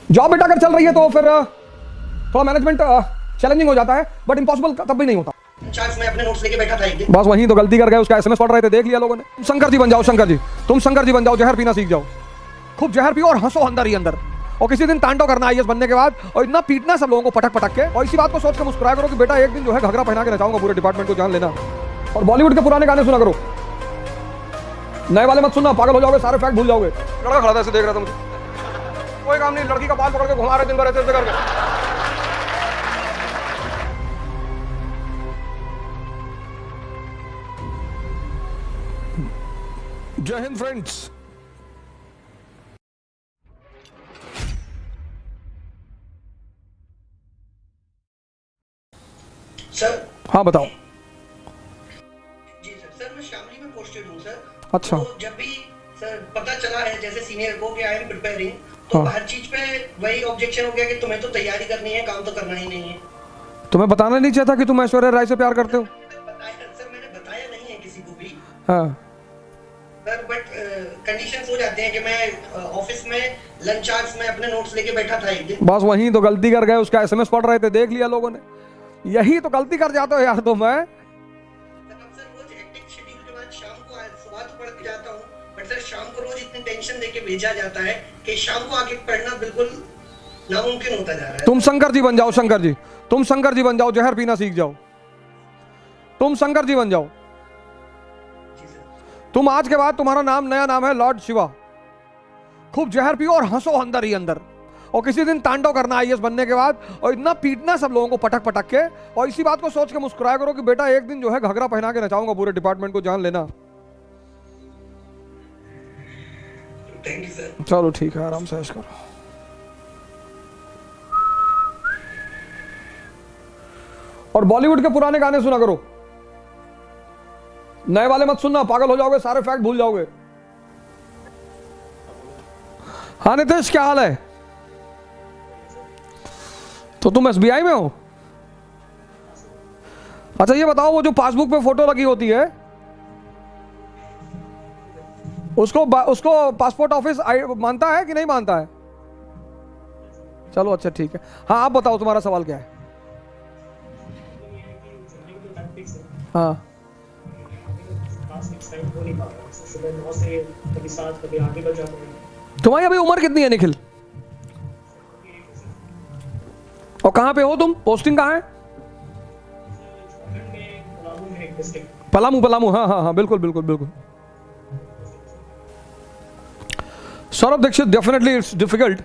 Job बेटा अगर चल रही है तो फिर थोड़ा मैनेजमेंट चैलेंजिंग हो जाता है, बट इम्पॉसिबल तब भी नहीं होता। चार्ज में अपने नोट्स लेके बैठा था एक दिन। बस वहीं तो गलती कर गए, उसका एसएमएस पढ़ रहे थे, देख लिया लोगों ने। शंकर जी बन जाओ, शंकर जी, तुम शंकर जी बन जाओ, जहर पीना सीख जाओ, खूब जहर पियो और हंसो अंदर ही अंदर, और किसी दिन तांडव करना आईएएस बनने के बाद, और इतना पीटना सब लोगों को पटक पटक के, और इसी बात को सोच के मुस्कुराया करो कि बेटा एक दिन जो है घघरा पहना के नचाऊंगा पूरे डिपार्टमेंट को, जान लेना। और बॉलीवुड के पुराने गाने सुना करो, नए वाले मत सुनना, पागल हो जाओगे, सारे फैक्ट भूल जाओगे। लड़का खड़ा था ऐसे देख रहा था मुझे, कोई काम नहीं, लड़की का बाल पकड़ के घुमा रहे दिन भर ऐसे करके। जय हिंद फ्रेंड्स। सर। हाँ बताओ। जी सर मैं शामली में पोस्टेड हूँ सर। अच्छा। तो जब भी सर पता चला है जैसे सीनियर को कि आई एम प्रिपेयरिंग, तो हाँ। हर चीज पे वही ऑब्जेक्शन हो गया कि तुम्हें तो तैयारी करनी है, काम तो करना ही नहीं है। तुम्हें बताना नहीं चाहिए था कि तुम ऐश्वर्या राय से प्यार करते हो? सर मैंने बताया नहीं है किसी को भी हाँ। सर, बट कंडीशंस हो जाते हैं कि मैं ऑफिस में लंच आवर्स में अपने नोट्स लेके बैठा था एक दिन। बस वहीं तो गलती कर गए, उसका एसएमएस पढ़ रहे थे, देख लिया लोगों ने। यही तो गलती कर जाते हो यार तुम। मैं सर रोज हेक्टिक शेड्यूल के बाद शाम को सुबह तो पढ़ के जाता हूँ, बट सर शाम को रोज इतनी टेंशन देके भेजा जाता है कि शाम को आके पढ़ना बिल्कुल नामुमकिन होता जा रहा है। तुम शंकर जी बन जाओ, शंकर जी, तुम शंकर जी बन जाओ, जहर पीना सीख जाओ, तुम शंकर जी बन जाओ। तुम आज के बाद तुम्हारा नाम, नया नाम है लॉर्ड शिवा। खूब जहर पियो और हंसो अंदर ही अंदर, और किसी दिन तांडव करना आईएएस बनने के बाद, और इतना पीटना सब लोगों को पटक पटक के, और इसी बात को सोच के मुस्कुराया करो कि बेटा एक दिन जो है घघरा पहना के नचाऊंगा पूरे डिपार्टमेंट को, जान लेना। Thank you sir. चलो ठीक है, आराम से ऐश करो। और बॉलीवुड के पुराने गाने सुना करो, नए वाले मत सुनना, पागल हो जाओगे, सारे फैक्ट भूल जाओगे। हाँ नितेश, क्या हाल है? तो तुम एसबीआई में हो? अच्छा ये बताओ, वो जो पासबुक पे फोटो लगी होती है, उसको पासपोर्ट ऑफिस मानता है कि नहीं मानता है? चलो अच्छा ठीक है। हाँ आप बताओ, तुम्हारा सवाल क्या है? हाँ तुम्हारी अभी उम्र कितनी है निखिल? और कहाँ पे हो तुम? पोस्टिंग कहाँ है? पलामू, पलामू, हाँ हाँ हाँ, बिल्कुल बिल्कुल बिल्कुल। Saurabh Dixit, definitely it's difficult,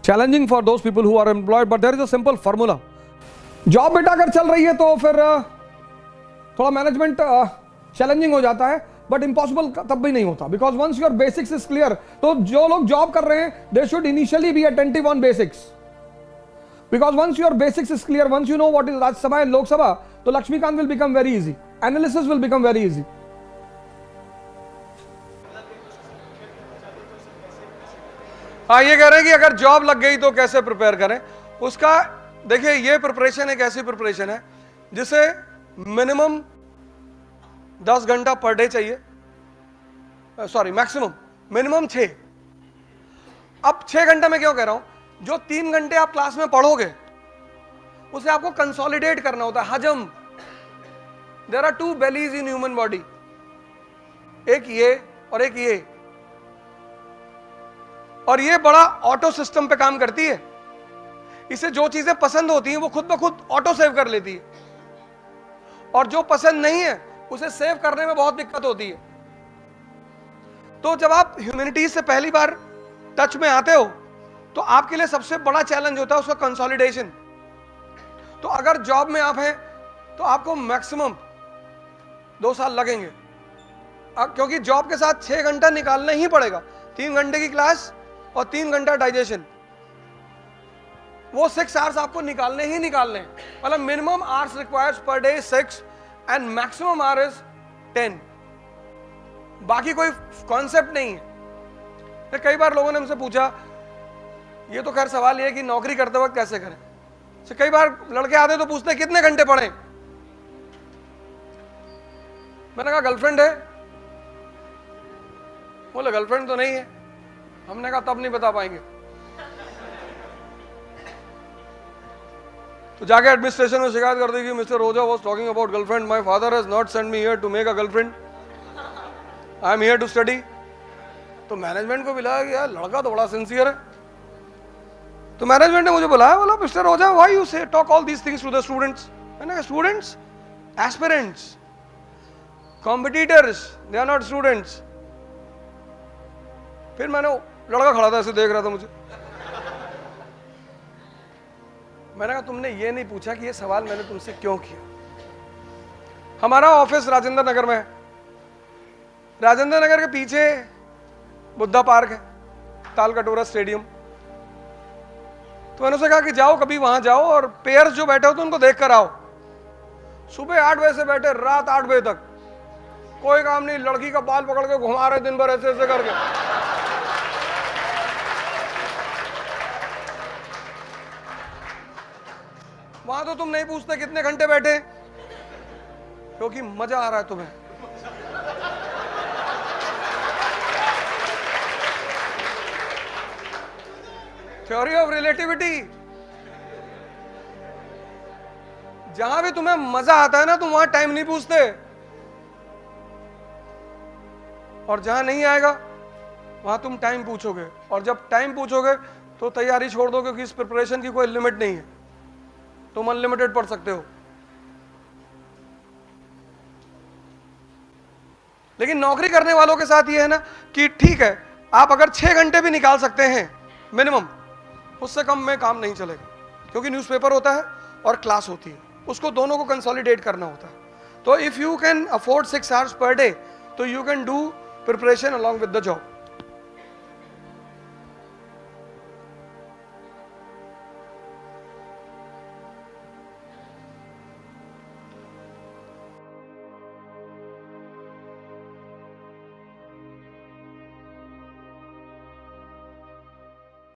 challenging for those people who are employed, but there is a simple formula. Job बेटा अगर चल रही है तो फिर थोड़ा मैनेजमेंट चैलेंजिंग हो जाता है, बट इम्पॉसिबल तब भी नहीं होता, because once your basics is clear. तो जो लोग जॉब कर रहे हैं, they should initially be attentive on basics, because once your basics is clear, once you know what is Rajya Sabha and Lok Sabha, तो Laxmikanth will become very easy, analysis will become very easy. हाँ ये कह रहे हैं कि अगर जॉब लग गई तो कैसे प्रिपेयर करें उसका। देखिए ये प्रिपरेशन एक ऐसी प्रिपरेशन है जिसे मिनिमम 10 घंटा पर डे चाहिए, सॉरी मैक्सिमम, मिनिमम 6। अब 6 घंटे में क्यों कह रहा हूं, जो 3 घंटे आप क्लास में पढ़ोगे उसे आपको कंसोलिडेट करना होता है, हजम। There are 2 bellies in human body, एक ये और एक ये, और ये बड़ा ऑटो सिस्टम पे काम करती है। इसे जो चीजें पसंद होती हैं वो खुद ब खुद ऑटो सेव कर लेती है, और जो पसंद नहीं है उसे सेव करने में बहुत दिक्कत होती है। तो जब आप ह्यूमैनिटीज से पहली बार टच में आते हो तो आपके लिए सबसे बड़ा चैलेंज होता है उसका कंसोलिडेशन। तो अगर जॉब में आप हैं तो आपको मैक्सिमम 2 साल लगेंगे, क्योंकि जॉब के साथ 6 घंटा निकालना ही पड़ेगा। 3 घंटे की क्लास और 3 घंटा डाइजेशन, वो 6 आवर्स आपको निकालने ही निकालने हैं। मतलब minimum hours requires per day 6 and maximum hours 10। बाकी कोई कॉन्सेप्ट नहीं है। तो कई बार लोगों ने हमसे पूछा, ये तो खैर सवाल ये है कि नौकरी करते वक्त कैसे करें। तो कई बार लड़के आते तो पूछते कितने घंटे पढ़े। मैंने कहा गर्लफ्रेंड है? बोले गर्लफ्रेंड तो नहीं है। हमने कहा तब नहीं बता पाएंगे। तो जाके एडमिनिस्ट्रेशन में शिकायत कर दी कि mister Roja was talking about girlfriend, my father has not sent me here to make a girlfriend, I am here to study. तो मैनेजमेंट को मिला कि यार लड़का तो बड़ा सिंसियर है। तो मैनेजमेंट ने मुझे बुलाया, बोला mister Roja why you say talk all these things to the students. मैंने कहा students, aspirants, competitors, they are not students. फिर मैंने, लड़का खड़ा था ऐसे देख रहा था मुझे, मैंने कहा तुमने ये नहीं पूछा कि ये सवाल मैंने तुमसे क्यों किया। हमारा ऑफिस राजेंद्र नगर में है, राजेंद्र नगर के पीछे बुद्धा पार्क है, ताल कटोरा स्टेडियम। तो मैंने उसे कहा कि जाओ कभी वहां जाओ और पेयर्स जो बैठे हो तो उनको देख कर आओ। सुबह 8 बजे से बैठे रात 8 बजे तक, कोई काम नहीं, लड़की का बाल पकड़ के घुमा रहे दिन भर ऐसे ऐसे करके। वहां तो तुम नहीं पूछते कितने घंटे बैठे, क्योंकि मजा आ रहा है तुम्हें। थ्योरी ऑफ रिलेटिविटी, जहां भी तुम्हें मजा आता है ना तुम वहां टाइम नहीं पूछते, और जहां नहीं आएगा वहां तुम टाइम पूछोगे, और जब टाइम पूछोगे तो तैयारी छोड़ दो, क्योंकि इस प्रिपरेशन की कोई लिमिट नहीं है, तुम अनलिमिटेड पढ़ सकते हो। लेकिन नौकरी करने वालों के साथ ये है ना कि ठीक है, आप अगर 6 घंटे भी निकाल सकते हैं मिनिमम, उससे कम में काम नहीं चलेगा, क्योंकि न्यूज़पेपर होता है और क्लास होती है, उसको दोनों को कंसोलिडेट करना होता है। तो if you can afford 6 hours per day, तो you can do preparation along with the job.